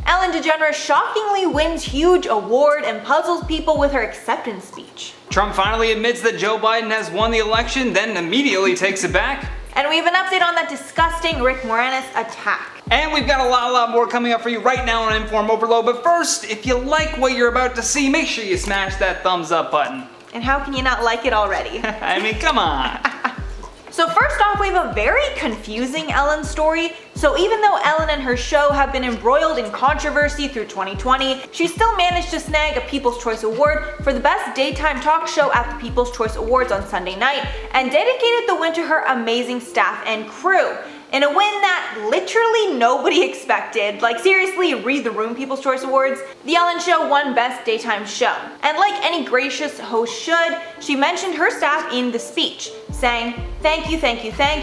Ellen DeGeneres shockingly wins huge award and puzzles people with her acceptance speech. Trump finally admits that Joe Biden has won the election, then immediately takes it back. And we have an update on that disgusting Rick Moranis attack. And we've got a lot more coming up for you right now on InformOverload. But first, if you like what you're about to see, make sure you smash that thumbs up button. And how can you not like it already? I mean, come on. So first off, we have a very confusing Ellen story. So even though Ellen and her show have been embroiled in controversy through 2020, she still managed to snag a People's Choice Award for the best daytime talk show at the People's Choice Awards on Sunday night, and dedicated the win to her amazing staff and crew. In a win that literally nobody expected, like seriously, read the room People's Choice Awards, The Ellen Show won Best Daytime Show. And like any gracious host should, she mentioned her staff in the speech, saying, "Thank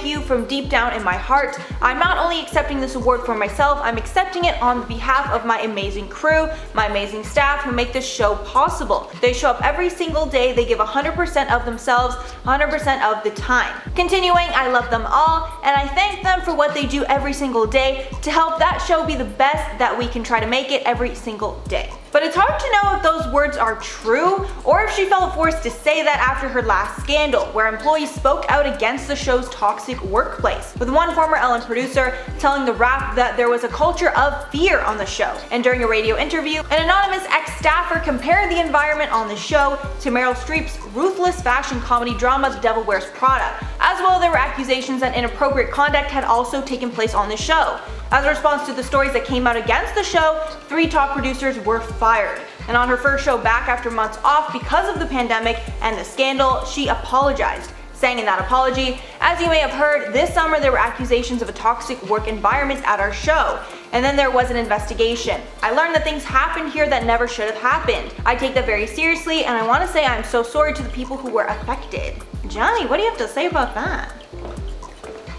you from deep down in my heart. I'm not only accepting this award for myself, I'm accepting it on behalf of my amazing crew, my amazing staff who make this show possible. They show up every single day, they give 100% of themselves, 100% of the time. Continuing, I love them all, and I thank them for what they do every single day to help that show be the best that we can try to make it every single day." But it's hard to know if those words are true, or if she felt forced to say that after her last scandal, where employees spoke out against the show's toxic workplace, with one former Ellen producer telling The Wrap that there was a culture of fear on the show. And during a radio interview, an anonymous ex-staffer compared the environment on the show to Meryl Streep's ruthless fashion comedy drama The Devil Wears Prada. As well, there were accusations that inappropriate conduct had also taken place on the show. As a response to the stories that came out against the show, 3 top producers were fired. And on her first show back after months off because of the pandemic and the scandal, she apologized, saying in that apology, "As you may have heard, this summer there were accusations of a toxic work environment at our show. And then there was an investigation. I learned that things happened here that never should have happened. I take that very seriously, and I want to say I'm so sorry to the people who were affected." Johnny, what do you have to say about that?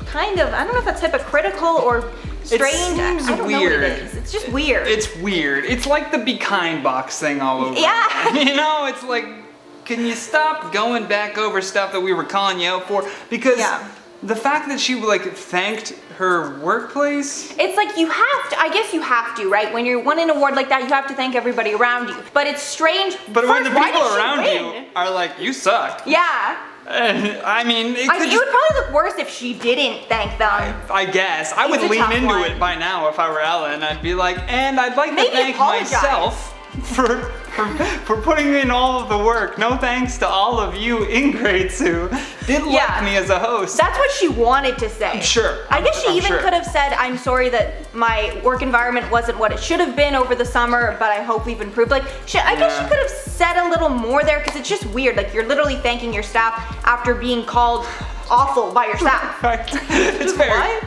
Kind of, I don't know if that's hypocritical or strange. It seems I don't weird. know what it is. It's just weird. It's weird. It's like the be kind box thing all over. Yeah. You know, it's like, can you stop going back over stuff that we were calling you out for? Because the fact that she thanked her workplace. It's like you have to, I guess you have to, right? When you're winning an award like that, you have to thank everybody around you. But it's strange. But when the why people did she around win? you are like, you suck. Yeah. I mean, it would probably look worse if she didn't thank them. I guess. I would lean into it by now if I were Ellen. I'd be like, and I'd like to thank myself for putting in all of the work. No thanks to all of you ingrates who did like me as a host. That's what she wanted to say. Sure. I guess she even could have said, "I'm sorry that my work environment wasn't what it should have been over the summer, but I hope we've improved." Like, I guess she could have said a little more there, because it's just weird. Like, you're literally thanking your staff after being called awful by your staff. Right. It's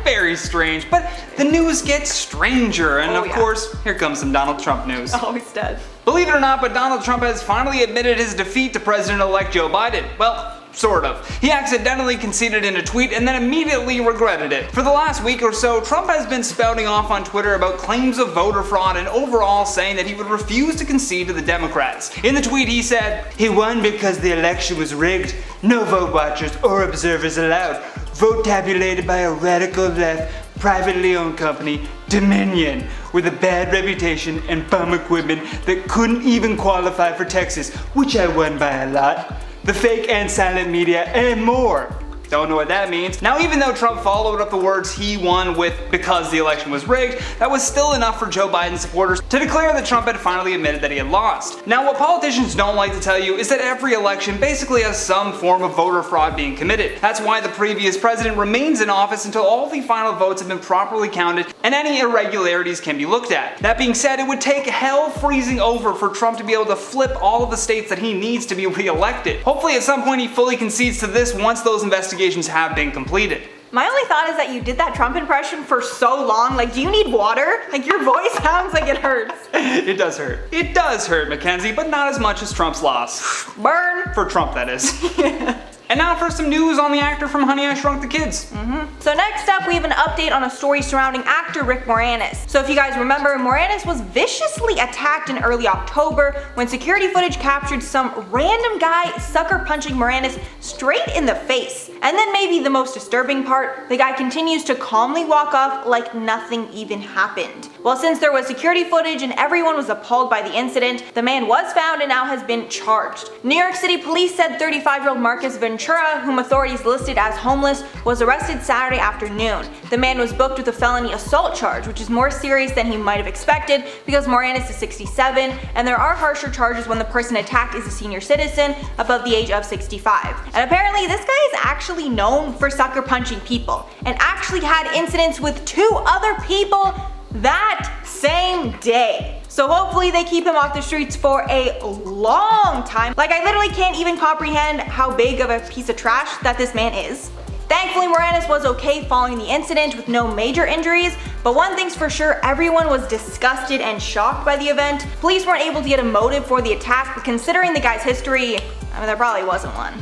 very strange. But the news gets stranger, and of course, here comes some Donald Trump news. Always does. Believe it or not, but Donald Trump has finally admitted his defeat to President-elect Joe Biden. Well, sort of. He accidentally conceded in a tweet and then immediately regretted it. For the last week or so, Trump has been spouting off on Twitter about claims of voter fraud and overall saying that he would refuse to concede to the Democrats. In the tweet he said, "He won because the election was rigged. No vote watchers or observers allowed. Vote tabulated by a radical left, privately owned company, Dominion, with a bad reputation and bum equipment that couldn't even qualify for Texas, which I won by a lot. The fake and silent media, and more." Don't know what that means. Now, even though Trump followed up the words he won with "because the election was rigged," that was still enough for Joe Biden's supporters to declare that Trump had finally admitted that he had lost. Now, what politicians don't like to tell you is that every election basically has some form of voter fraud being committed. That's why the previous president remains in office until all the final votes have been properly counted and any irregularities can be looked at. That being said, it would take hell freezing over for Trump to be able to flip all of the states that he needs to be re-elected. Hopefully at some point he fully concedes to this once those investigations have been completed. My only thought is that you did that Trump impression for so long. Like, do you need water? Like, your voice sounds like it hurts. It does hurt. It does hurt, Mackenzie, but not as much as Trump's loss. Burn. For Trump, that is. And now for some news on the actor from Honey, I Shrunk the Kids. So next up, we have an update on a story surrounding actor Rick Moranis. So if you guys remember, Moranis was viciously attacked in early October when security footage captured some random guy sucker punching Moranis straight in the face. And then maybe the most disturbing part, the guy continues to calmly walk off like nothing even happened. Well, since there was security footage and everyone was appalled by the incident, the man was found and now has been charged. New York City police said 35-year-old Marcus Ventura, whom authorities listed as homeless, was arrested Saturday afternoon. The man was booked with a felony assault charge, which is more serious than he might have expected because Moranis is 67 and there are harsher charges when the person attacked is a senior citizen above the age of 65. And apparently this guy is actually known for sucker punching people and actually had incidents with 2 other people that same day. So hopefully they keep him off the streets for a long time. Like, I literally can't even comprehend how big of a piece of trash that this man is. Thankfully, Moranis was okay following the incident with no major injuries, but one thing's for sure, everyone was disgusted and shocked by the event. Police weren't able to get a motive for the attack, but considering the guy's history, I mean, there probably wasn't one.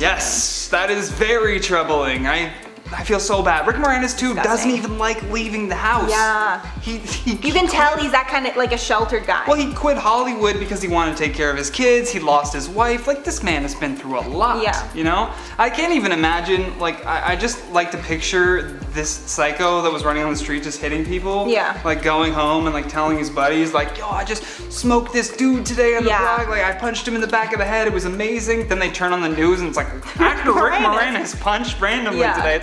Yes, that is very troubling. I feel so bad. Rick Moranis too doesn't even like leaving the house. Yeah. You can tell he's that kind of like a sheltered guy. Well, he quit Hollywood because he wanted to take care of his kids. He lost his wife. Like, this man has been through a lot. Yeah. You know? I can't even imagine, like, I just like to picture this psycho that was running on the street just hitting people. Yeah. Like going home and like telling his buddies, like, yo, I just smoked this dude today on the block. Like, I punched him in the back of the head. It was amazing. Then they turn on the news and it's like, actor Rick Moranis punched randomly today.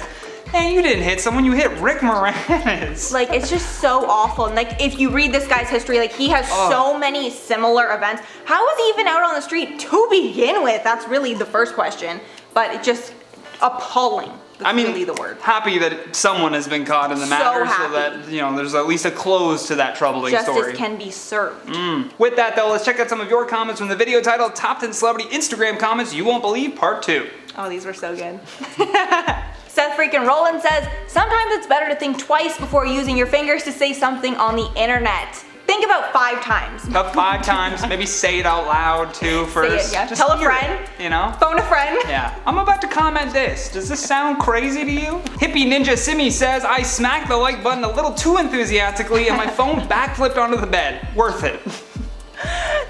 Hey, you didn't hit someone, you hit Rick Moranis. Like, it's just so awful. And like, if you read this guy's history, like, he has so many similar events. How was he even out on the street to begin with? That's really the first question. But it's just appalling. That's really the word. Happy that someone has been caught in the matter so that, you know, there's at least a close to that troubling story. Justice can be served. With that though, let's check out some of your comments from the video titled Top 10 Celebrity Instagram Comments You Won't Believe Part 2. Oh, these were so good. Seth freaking Roland says, sometimes it's better to think twice before using your fingers to say something on the internet. Think about 5 times. About 5 times, maybe say it out loud too first. Say it, yeah. Just tell a friend. You know? Phone a friend. Yeah. I'm about to comment this. Does this sound crazy to you? Hippie Ninja Simi says, I smacked the like button a little too enthusiastically and my phone backflipped onto the bed. Worth it.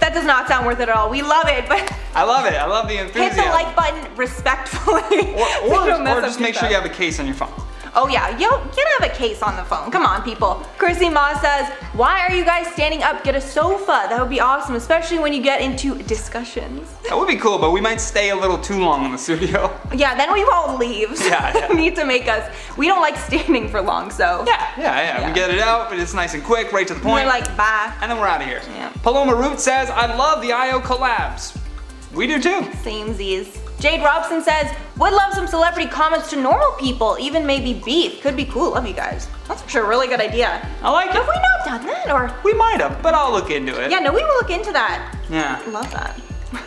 That does not sound worth it at all. We love it, but I love it. I love the enthusiasm. hit the like button respectfully. Or just make sure you have a case on your phone. Oh yeah, you can have a case on the phone. Come on, people. Chrissy Ma says, why are you guys standing up? Get a sofa. That would be awesome, especially when you get into discussions. That would be cool, but we might stay a little too long in the studio. Yeah, then we won't leave. Yeah. Need to make us. We don't like standing for long, so. Yeah. We get it out, but it's nice and quick, right to the point. We're like, bye. And then we're out of here. Yeah. Paloma Root says, I love the IO collabs. We do too. Samesies. Jade Robson says, would love some celebrity comments to normal people, even maybe beef. Could be cool, love you guys. That's for sure a really good idea. I like it. Have we not done that, or? We might have, but I'll look into it. Yeah, no, we will look into that. Yeah. Love that.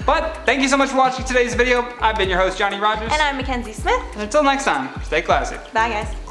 But thank you so much for watching today's video. I've been your host, Johnny Rogers. And I'm Mackenzie Smith. And until next time, stay classy. Bye guys.